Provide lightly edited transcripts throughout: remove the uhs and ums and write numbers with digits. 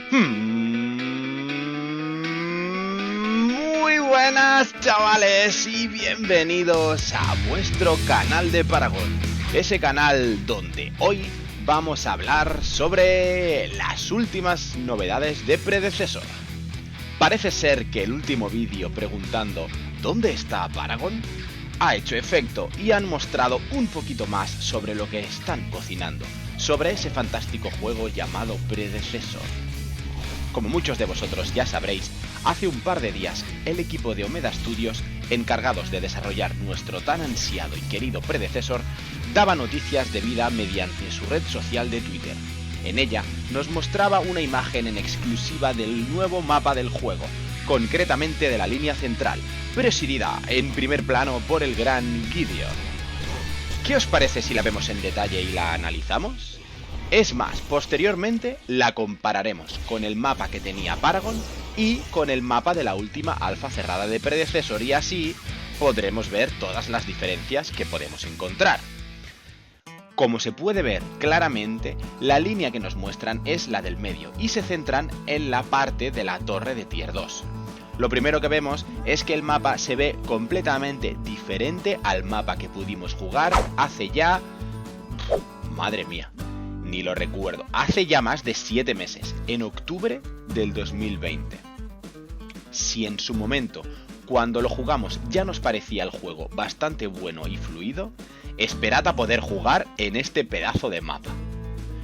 Muy buenas, chavales, y bienvenidos a vuestro canal de Paragon, ese canal donde hoy vamos a hablar sobre las últimas novedades de Predecessor. Parece ser que el último vídeo preguntando ¿dónde está Paragon? Ha hecho efecto y han mostrado un poquito más sobre lo que están cocinando, sobre ese fantástico juego llamado Predecessor. Como muchos de vosotros ya sabréis, hace un par de días el equipo de Omeda Studios, encargados de desarrollar nuestro tan ansiado y querido Predecessor, daba noticias de vida mediante su red social de Twitter. En ella nos mostraba una imagen en exclusiva del nuevo mapa del juego, concretamente de la línea central, presidida en primer plano por el gran Gideon. ¿Qué os parece si la vemos en detalle y la analizamos? Es más, posteriormente la compararemos con el mapa que tenía Paragon y con el mapa de la última alfa cerrada de Predecessor, y así podremos ver todas las diferencias que podemos encontrar. Como se puede ver claramente, la línea que nos muestran es la del medio y se centran en la parte de la torre de Tier 2. Lo primero que vemos es que el mapa se ve completamente diferente al mapa que pudimos jugar hace ya... madre mía, ni lo recuerdo, hace ya más de 7 meses, en octubre del 2020. Si en su momento, cuando lo jugamos, ya nos parecía el juego bastante bueno y fluido, esperad a poder jugar en este pedazo de mapa.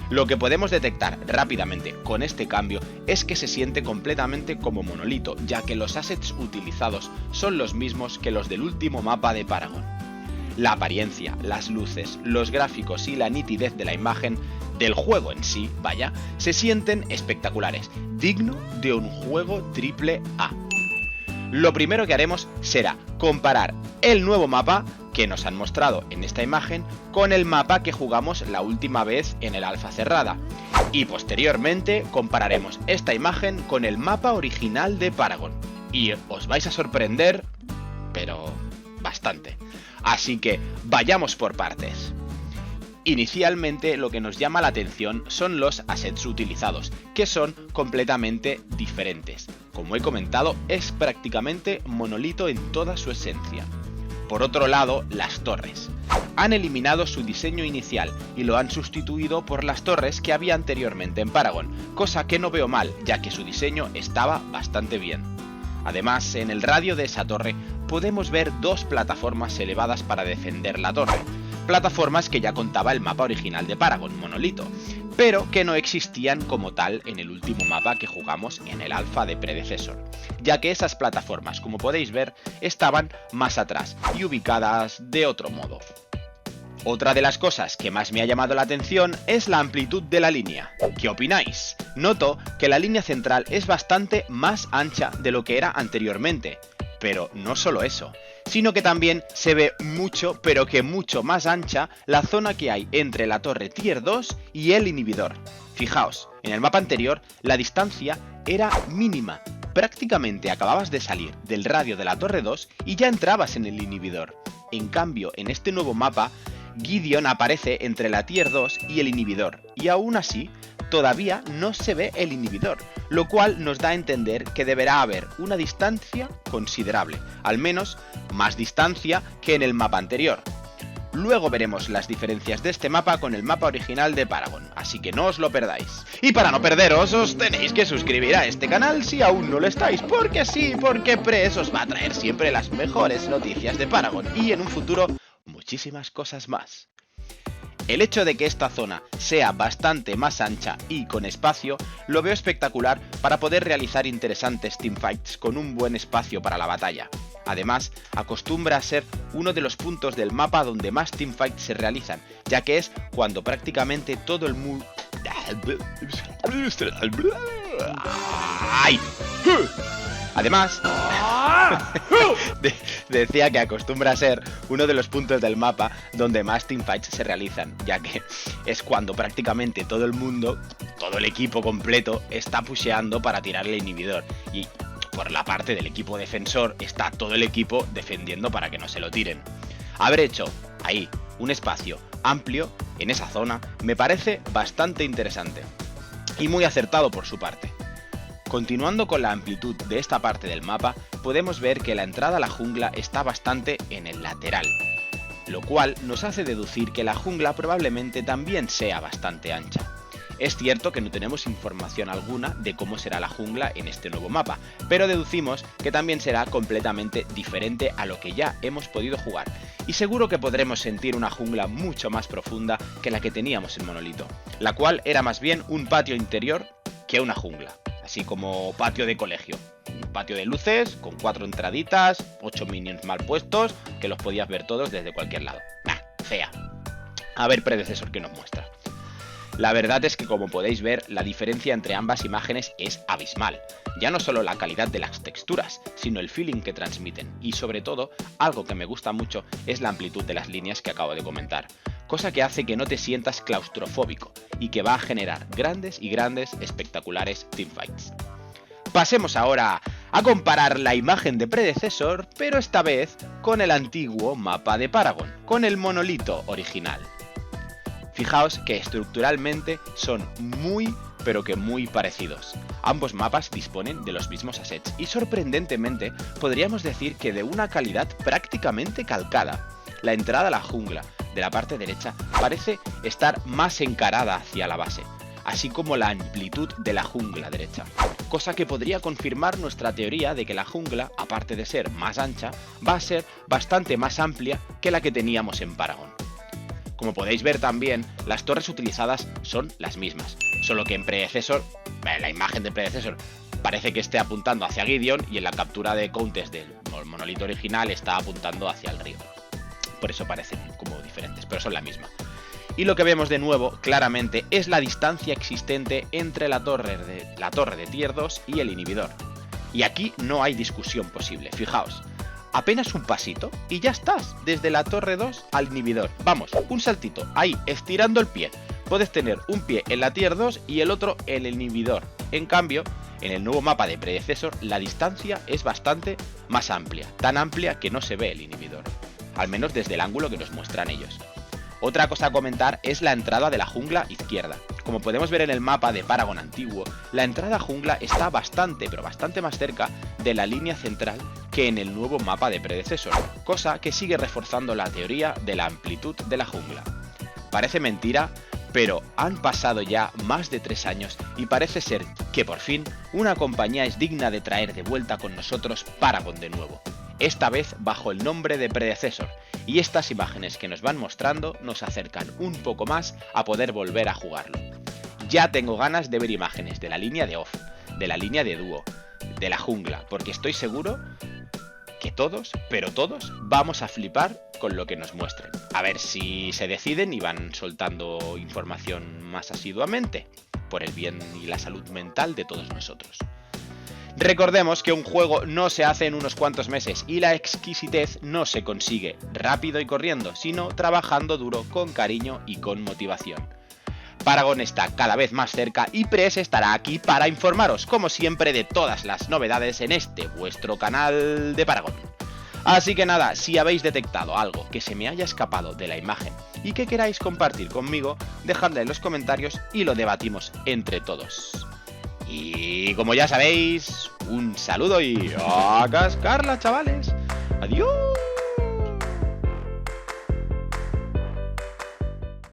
Lo que podemos detectar rápidamente con este cambio es que se siente completamente como monolito, ya que los assets utilizados son los mismos que los del último mapa de Paragon. La apariencia, las luces, los gráficos y la nitidez de la imagen del juego en sí, vaya, se sienten espectaculares, digno de un juego AAA. Lo primero que haremos será comparar el nuevo mapa que nos han mostrado en esta imagen con el mapa que jugamos la última vez en el alfa cerrada, y posteriormente compararemos esta imagen con el mapa original de Paragon, y os vais a sorprender, pero bastante. Así que vayamos por partes. Inicialmente lo que nos llama la atención son los assets utilizados, que son completamente diferentes. Como he comentado, es prácticamente monolito en toda su esencia. Por otro lado, las torres. Han eliminado su diseño inicial y lo han sustituido por las torres que había anteriormente en Paragon, cosa que no veo mal, ya que su diseño estaba bastante bien. Además, en el radio de esa torre podemos ver dos plataformas elevadas para defender la torre, plataformas que ya contaba el mapa original de Paragon, monolito, pero que no existían como tal en el último mapa que jugamos en el alfa de Predecessor, ya que esas plataformas, como podéis ver, estaban más atrás y ubicadas de otro modo. Otra de las cosas que más me ha llamado la atención es la amplitud de la línea. ¿Qué opináis? Noto que la línea central es bastante más ancha de lo que era anteriormente, pero no solo eso, sino que también se ve mucho, pero que mucho más ancha, la zona que hay entre la torre Tier 2 y el inhibidor. Fijaos, en el mapa anterior la distancia era mínima, prácticamente acababas de salir del radio de la torre 2 y ya entrabas en el inhibidor. En cambio, en este nuevo mapa, Gideon aparece entre la Tier 2 y el inhibidor, y aún así, todavía no se ve el inhibidor, lo cual nos da a entender que deberá haber una distancia considerable, al menos más distancia que en el mapa anterior. Luego veremos las diferencias de este mapa con el mapa original de Paragon, así que no os lo perdáis. Y para no perderos, os tenéis que suscribir a este canal si aún no lo estáis, porque sí, porque Press os va a traer siempre las mejores noticias de Paragon, y en un futuro, muchísimas cosas más. El hecho de que esta zona sea bastante más ancha y con espacio, lo veo espectacular para poder realizar interesantes teamfights con un buen espacio para la batalla. Además, acostumbra a ser uno de los puntos del mapa donde más teamfights se realizan, ya que es cuando prácticamente todo el mundo... Además, decía que acostumbra a ser uno de los puntos del mapa donde más teamfights se realizan, ya que es cuando prácticamente todo el mundo, todo el equipo completo, está pusheando para tirar el inhibidor, y por la parte del equipo defensor está todo el equipo defendiendo para que no se lo tiren. Haber hecho ahí un espacio amplio en esa zona me parece bastante interesante y muy acertado por su parte. Continuando con la amplitud de esta parte del mapa, podemos ver que la entrada a la jungla está bastante en el lateral, lo cual nos hace deducir que la jungla probablemente también sea bastante ancha. Es cierto que no tenemos información alguna de cómo será la jungla en este nuevo mapa, pero deducimos que también será completamente diferente a lo que ya hemos podido jugar, y seguro que podremos sentir una jungla mucho más profunda que la que teníamos en Monolito, la cual era más bien un patio interior que una jungla, así como patio de colegio. Un patio de luces, con 4 entraditas, 8 minions mal puestos, que los podías ver todos desde cualquier lado. Nah, fea. A ver, predecesor, ¿qué nos muestra? La verdad es que, como podéis ver, la diferencia entre ambas imágenes es abismal. Ya no solo la calidad de las texturas, sino el feeling que transmiten, y sobre todo, algo que me gusta mucho es la amplitud de las líneas que acabo de comentar, cosa que hace que no te sientas claustrofóbico, y que va a generar grandes y grandes espectaculares teamfights. Pasemos ahora a comparar la imagen de predecesor, pero esta vez con el antiguo mapa de Paragon, con el monolito original. Fijaos que estructuralmente son muy parecidos. Ambos mapas disponen de los mismos assets y sorprendentemente podríamos decir que de una calidad prácticamente calcada. La entrada a la jungla de la parte derecha parece estar más encarada hacia la base, así como la amplitud de la jungla derecha, cosa que podría confirmar nuestra teoría de que la jungla, aparte de ser más ancha, va a ser bastante más amplia que la que teníamos en Paragon. Como podéis ver también, las torres utilizadas son las mismas, solo que en predecesor, la imagen de predecesor parece que esté apuntando hacia Gideon y en la captura de Countess del monolito original está apuntando hacia el río. Por eso parecen como diferentes, pero son la misma. Y lo que vemos de nuevo, claramente, es la distancia existente entre la torre de tier 2 y el inhibidor. Y aquí no hay discusión posible, fijaos. Apenas un pasito y ya estás, desde la torre 2 al inhibidor. Vamos, un saltito, ahí, estirando el pie. Puedes tener un pie en la tier 2 y el otro en el inhibidor. En cambio, en el nuevo mapa de predecesor, la distancia es bastante más amplia. Tan amplia que no se ve el inhibidor. Al menos desde el ángulo que nos muestran ellos. Otra cosa a comentar es la entrada de la jungla izquierda. Como podemos ver en el mapa de Paragon antiguo, la entrada a jungla está bastante más cerca de la línea central que en el nuevo mapa de predecesor, cosa que sigue reforzando la teoría de la amplitud de la jungla. Parece mentira, pero han pasado ya más de 3 años y parece ser que por fin una compañía es digna de traer de vuelta con nosotros Paragon de nuevo, esta vez bajo el nombre de predecesor, y estas imágenes que nos van mostrando nos acercan un poco más a poder volver a jugarlo. Ya tengo ganas de ver imágenes de la línea de off, de la línea de dúo, de la jungla, porque estoy seguro que todos, pero todos, vamos a flipar con lo que nos muestren. A ver si se deciden y van soltando información más asiduamente, por el bien y la salud mental de todos nosotros. Recordemos que un juego no se hace en unos cuantos meses y la exquisitez no se consigue rápido y corriendo, sino trabajando duro, con cariño y con motivación. Paragon está cada vez más cerca y Press estará aquí para informaros, como siempre, de todas las novedades en este vuestro canal de Paragon. Así que nada, si habéis detectado algo que se me haya escapado de la imagen y que queráis compartir conmigo, dejadlo en los comentarios y lo debatimos entre todos. Y como ya sabéis, un saludo y a cascarla, chavales. Adiós.